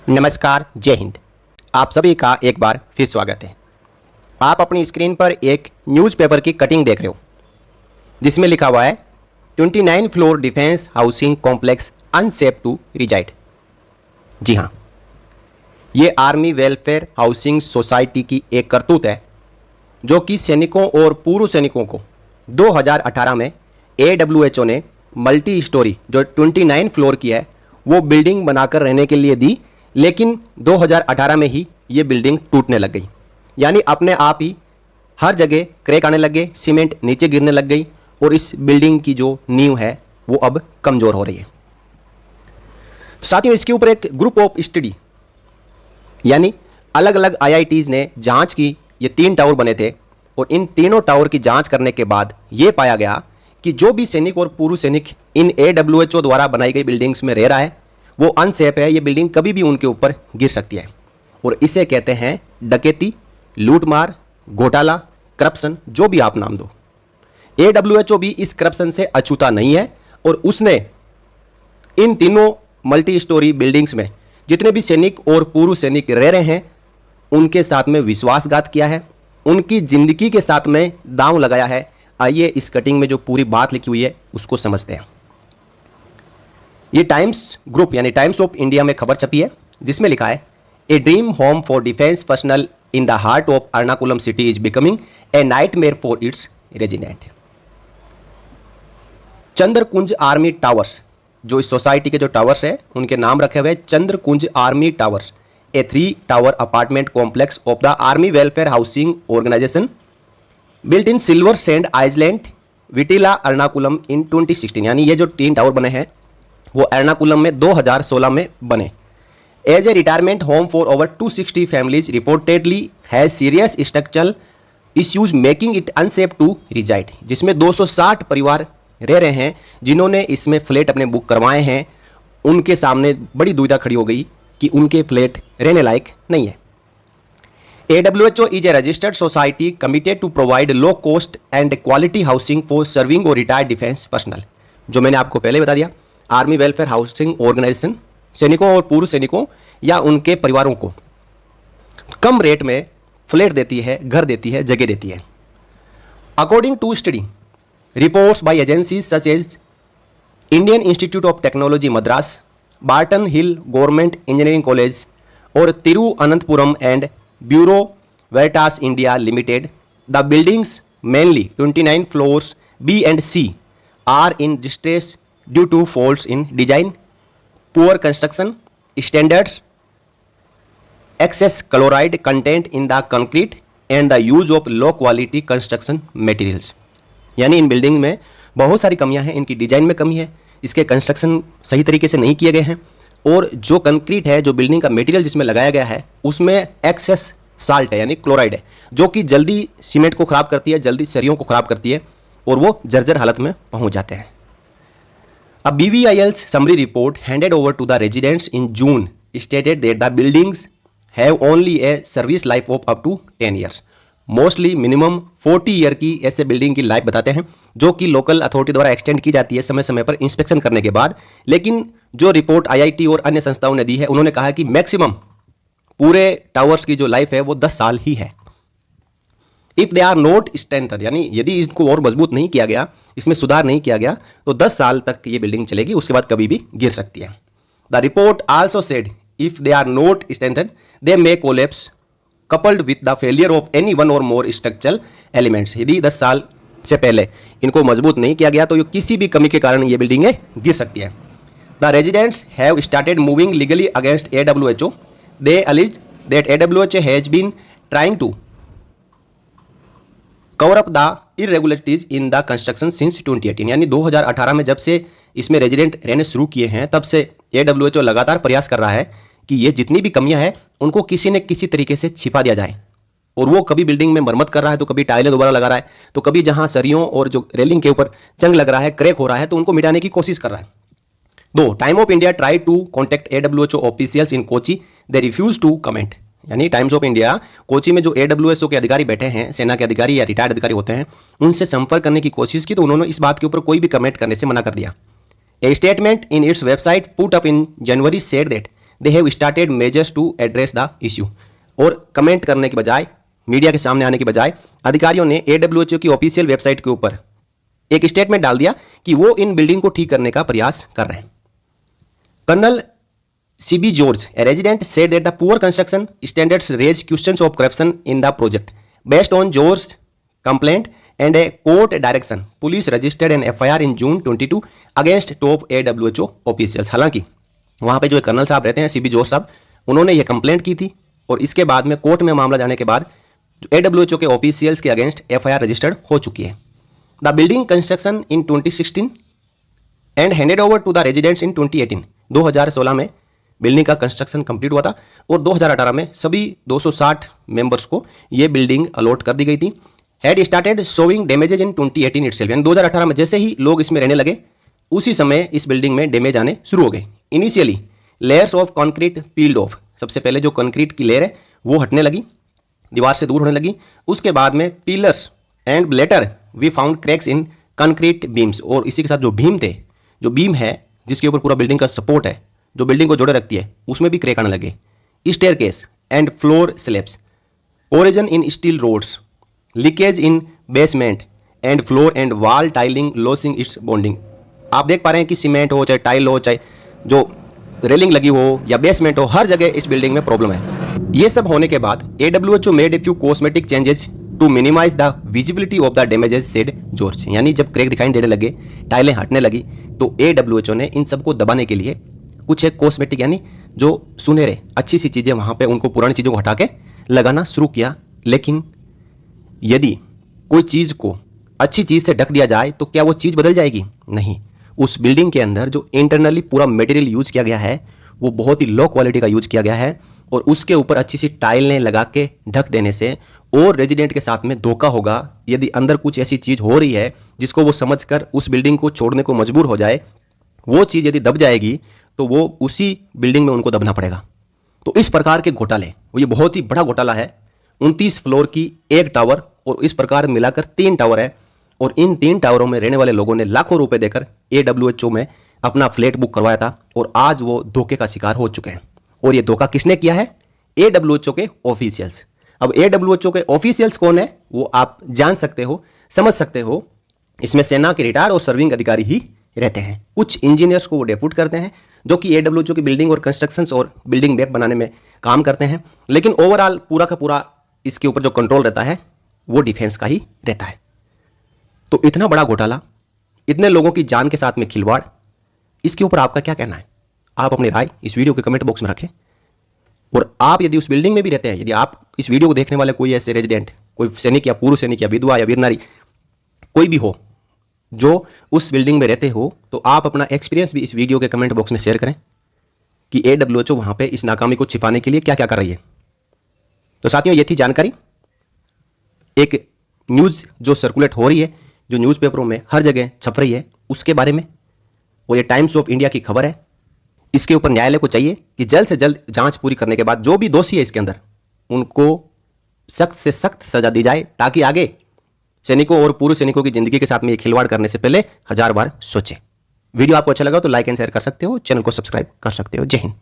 नमस्कार, जय हिंद। आप सभी का एक बार फिर स्वागत है। आप अपनी स्क्रीन पर एक न्यूज़पेपर की कटिंग देख रहे हो जिसमें लिखा हुआ है 29 floor defence housing complex unsafe to reside. जी हाँ, ये आर्मी वेलफेयर हाउसिंग सोसाइटी की एक करतूत है जो कि सैनिकों और पूर्व सैनिकों को 2018 में AWHO ने मल्टी स्टोरी जो 29 फ्लोर की है वो बिल्डिंग बनाकर रहने के लिए दी, लेकिन 2018 में ही ये बिल्डिंग टूटने लग गई। यानी अपने आप ही हर जगह क्रैक आने लग गए, सीमेंट नीचे गिरने लग गई और इस बिल्डिंग की जो नींव है वो अब कमज़ोर हो रही है। तो साथियों, इसके ऊपर एक ग्रुप ऑफ स्टडी यानी अलग अलग IITs ने जांच की। ये 3 टावर बने थे और इन तीनों टावर की जांच करने के बाद ये पाया गया कि जो भी सैनिक और पूर्व सैनिक इन AWHO द्वारा बनाई गई बिल्डिंग्स में रह रहा है वो अनसेफ है। ये बिल्डिंग कभी भी उनके ऊपर गिर सकती है और इसे कहते हैं डकैती, लूटमार, घोटाला, करप्शन, जो भी आप नाम दो। AWHO भी इस करप्शन से अछूता नहीं है और उसने इन तीनों मल्टी स्टोरी बिल्डिंग्स में जितने भी सैनिक और पूर्व सैनिक रह रहे हैं उनके साथ में विश्वासघात किया है, उनकी जिंदगी के साथ में दांव लगाया है। आइए इस कटिंग में जो पूरी बात लिखी हुई है उसको समझते हैं। ये टाइम्स ग्रुप यानी टाइम्स ऑफ इंडिया में खबर छपी है जिसमें लिखा है a dream home for defence personal in the heart of Ernakulam city is becoming a nightmare for its resident. Chandrakunj army towers, जो इस सोसाइटी के जो टावर्स है उनके नाम रखे हुए Chandrakunj army towers, a 3 tower apartment complex of the army welfare housing organisation built in silver sand island Vyttila Ernakulam in 2016। यानी ये जो 3 टावर बने हैं वो एर्नाकुलम में 2016 में बने। As a retirement home for over 260 families reportedly has serious structural issues making it unsafe to reside. जिसमें 260 परिवार रह रहे हैं जिन्होंने इसमें फ्लैट अपने बुक करवाए हैं। उनके सामने बड़ी दुविधा खड़ी हो गई कि उनके फ्लैट रहने लायक नहीं है। AWHO is a registered society committed to provide low cost and quality housing for serving or retired defense personnel। जो मैंने आपको पहले बता दिया, आर्मी वेलफेयर हाउसिंग ऑर्गेनाइजेशन सैनिकों और पूर्व सैनिकों या उनके परिवारों को कम रेट में फ्लैट देती है, घर देती है, जगह देती है। According to study reports by agencies such as Indian Institute of Technology Madras, Barton Hill government engineering college और Thiruvananthapuram and Bureau Veritas India Limited, the buildings mainly 29 floors B and C are in distress due to faults in design, poor construction standards, excess chloride content in the concrete and the use of low quality construction materials। यानी इन building में बहुत सारी कमियां हैं। इनकी design में कमी है, इसके कंस्ट्रक्शन सही तरीके से नहीं किए गए हैं और जो कंक्रीट है, जो बिल्डिंग का मटेरियल जिसमें लगाया गया है उसमें एक्सेस साल्ट है यानी क्लोराइड है जो कि जल्दी सीमेंट को खराब करती है, जल्दी सरियों को खराब करती है और वो जर्जर हालत में पहुंच जाते हैं। अब BVIL's summary report handed over to the residents in June stated that the buildings have only a service life of up to 10 years। Mostly minimum 40 year की ऐसे बिल्डिंग की लाइफ बताते हैं जो कि लोकल अथॉरिटी द्वारा एक्सटेंड की जाती है समय समय पर इंस्पेक्शन करने के बाद। लेकिन जो रिपोर्ट IIT और अन्य संस्थाओं ने दी है उन्होंने कहा कि मैक्सिमम पूरे टावर्स की जो लाइफ है वो 10 साल ही है। If they are not strengthen, यानी यदि इसको और मजबूत नहीं किया गया, इसमें सुधार नहीं किया गया तो 10 साल तक ये बिल्डिंग चलेगी, उसके बाद कभी भी गिर सकती है। The report also said if they are not strengthen they may collapse coupled with the failure of any one or more structural elements। यदि 10 साल से पहले इनको मजबूत नहीं किया गया तो ये किसी भी कमी के कारण ये बिल्डिंगें गिर सकती है। The residents have started moving legally against AWHO। They allege that AWHO has been trying to cover up the irregularities in the construction since 2018। यानी 2018 में जब से इसमें रेजिडेंट रहने शुरू किए हैं तब से AWHO लगातार प्रयास कर रहा है कि ये जितनी भी कमियां हैं उनको किसी न किसी तरीके से छिपा दिया जाए। और वो कभी बिल्डिंग में मरम्मत कर रहा है तो कभी टाइलें दोबारा लगा रहा है तो कभी जहां सरियों और जो रेलिंग के ऊपर जंग लग रहा है, क्रैक हो रहा है तो उनको मिटाने की कोशिश कर रहा है। दो time of India try to contact AWHO officials in Kochi, they refuse to comment. यानी टाइम्स ऑफ इंडिया कोची में जो AWHO के अधिकारी बैठे हैं, सेना के अधिकारी या रिटायर्ड अधिकारी होते हैं, उनसे संपर्क करने की कोशिश की तो उन्होंने इस बात के ऊपर कोई भी कमेंट करने से मना कर दिया। A statement in its website put up in January said that they have started measures to address the issue. और कमेंट करने के बजाय, मीडिया के सामने आने के बजाय अधिकारियों ने AWHO की ऑफिशियल वेबसाइट के ऊपर एक स्टेटमेंट डाल दिया कि वो इन बिल्डिंग को ठीक करने का प्रयास कर रहे हैं। Colonel CB George, a resident, said that the poor construction standards raise questions of corruption in the project. Based on George's complaint and a court direction, police registered an FIR in June 22 against top AWHO officials. हालांकि वहाँ पे जो colonel साहब रहते हैं, CB George साहब, उन्होंने ये कंप्लेंट की थी और इसके बाद में कोर्ट में मामला जाने के बाद AWHO के ऑफिशियल्स के अगेंस्ट FIR रजिस्टर्ड हो चुकी है। The building construction in 2016 and handed over to the residents in 2018। 2016 में बिल्डिंग का कंस्ट्रक्शन कंप्लीट हुआ था और 2018 में सभी 260 मेंबर्स को ये बिल्डिंग अलॉट कर दी गई थी। Had started showing damages in 2018 itself, यानी 2018 में जैसे ही लोग इसमें रहने लगे उसी समय इस बिल्डिंग में डैमेज आने शुरू हो गए। Initially layers of concrete peeled of, सबसे पहले जो कंक्रीट की लेयर है वो हटने लगी, दीवार से दूर होने लगी। उसके बाद में pillars and later we found cracks in concrete beams, और इसी के साथ जो बीम थे, जो बीम है जिसके ऊपर पूरा बिल्डिंग का सपोर्ट है, जो बिल्डिंग को जोड़े रखती है, उसमें भी क्रैक आने लगे। Staircase and floor slabs, origin in steel rods, leakage in basement and floor and wall tiling losing its bonding. आप देख पा रहे हैं कि सीमेंट हो, चाहे टाइल हो, चाहे जो रेलिंग लगी हो या बेसमेंट हो, हर जगह इस बिल्डिंग में प्रॉब्लम है। ये सब होने के बाद AWHO made a few cosmetic changes to minimise the visibility of the damages, said George. यानी जब क्रैक दिखाई देने लगे, टाइलें हटने लगी, तो AWHO ने इन सबको दबाने के लिए कुछ एक कॉस्मेटिक यानी जो सुनहरे अच्छी सी चीज़ें वहाँ पे उनको पुरानी चीज़ों को हटा के लगाना शुरू किया। लेकिन यदि कोई चीज़ को अच्छी चीज़ से ढक दिया जाए तो क्या वो चीज़ बदल जाएगी? नहीं। उस बिल्डिंग के अंदर जो इंटरनली पूरा मटेरियल यूज किया गया है वो बहुत ही लो क्वालिटी का यूज किया गया है, और उसके ऊपर अच्छी सी टाइलें लगा के ढक देने से और रेजिडेंट के साथ में धोखा होगा। यदि अंदर कुछ ऐसी चीज़ हो रही है जिसको वो समझकर उस बिल्डिंग को छोड़ने को मजबूर हो जाए, वो चीज़ यदि दब जाएगी तो वो उसी बिल्डिंग में उनको दबना पड़ेगा। तो इस प्रकार के घोटाले, ये बहुत ही बड़ा घोटाला है। 29 फ्लोर की एक टावर और इस प्रकार मिलाकर 3 टावर है, और इन 3 टावरों में रहने वाले लोगों ने लाखों रुपए देकर AWHO में अपना फ्लैट बुक करवाया था, और आज वो धोखे का शिकार हो चुके हैं। और ये धोखा किसने किया है? AWHO के ऑफिशियल्स। अब AWHO के ऑफिशियल्स कौन है वो आप जान सकते हो, समझ सकते हो। इसमें सेना के रिटायर्ड और सर्विंग अधिकारी ही रहते हैं। कुछ इंजीनियर्स को वो डेप्यूट करते हैं जो कि AWHO की बिल्डिंग और कंस्ट्रक्शंस और बिल्डिंग मैप बनाने में काम करते हैं, लेकिन ओवरऑल पूरा का पूरा इसके ऊपर जो कंट्रोल रहता है वो डिफेंस का ही रहता है। तो इतना बड़ा घोटाला, इतने लोगों की जान के साथ में खिलवाड़, इसके ऊपर आपका क्या कहना है? आप अपनी राय इस वीडियो के कमेंट बॉक्स में रखें। और आप यदि उस बिल्डिंग में भी रहते हैं, यदि आप इस वीडियो को देखने वाले कोई ऐसे रेजिडेंट, कोई सैनिक या पूर्व सैनिक या विधवा या वीर नारी कोई भी हो जो उस बिल्डिंग में रहते हो, तो आप अपना एक्सपीरियंस भी इस वीडियो के कमेंट बॉक्स में शेयर करें कि AWHO वहाँ पे इस नाकामी को छिपाने के लिए क्या क्या कर रही है। तो साथियों, ये थी जानकारी, एक न्यूज़ जो सर्कुलेट हो रही है, जो न्यूज़पेपरों में हर जगह छप रही है, उसके बारे में। और ये टाइम्स ऑफ इंडिया की खबर है। इसके ऊपर न्यायालय को चाहिए कि जल्द से जल्द जांच पूरी करने के बाद जो भी दोषी है इसके अंदर, उनको सख्त से सख्त सजा दी जाए, ताकि आगे सैनिकों और पूर्व सैनिकों की जिंदगी के साथ में ये खिलवाड़ करने से पहले 1000 बार सोचें। वीडियो आपको अच्छा लगा तो लाइक एंड शेयर कर सकते हो, चैनल को सब्सक्राइब कर सकते हो। जय हिंद।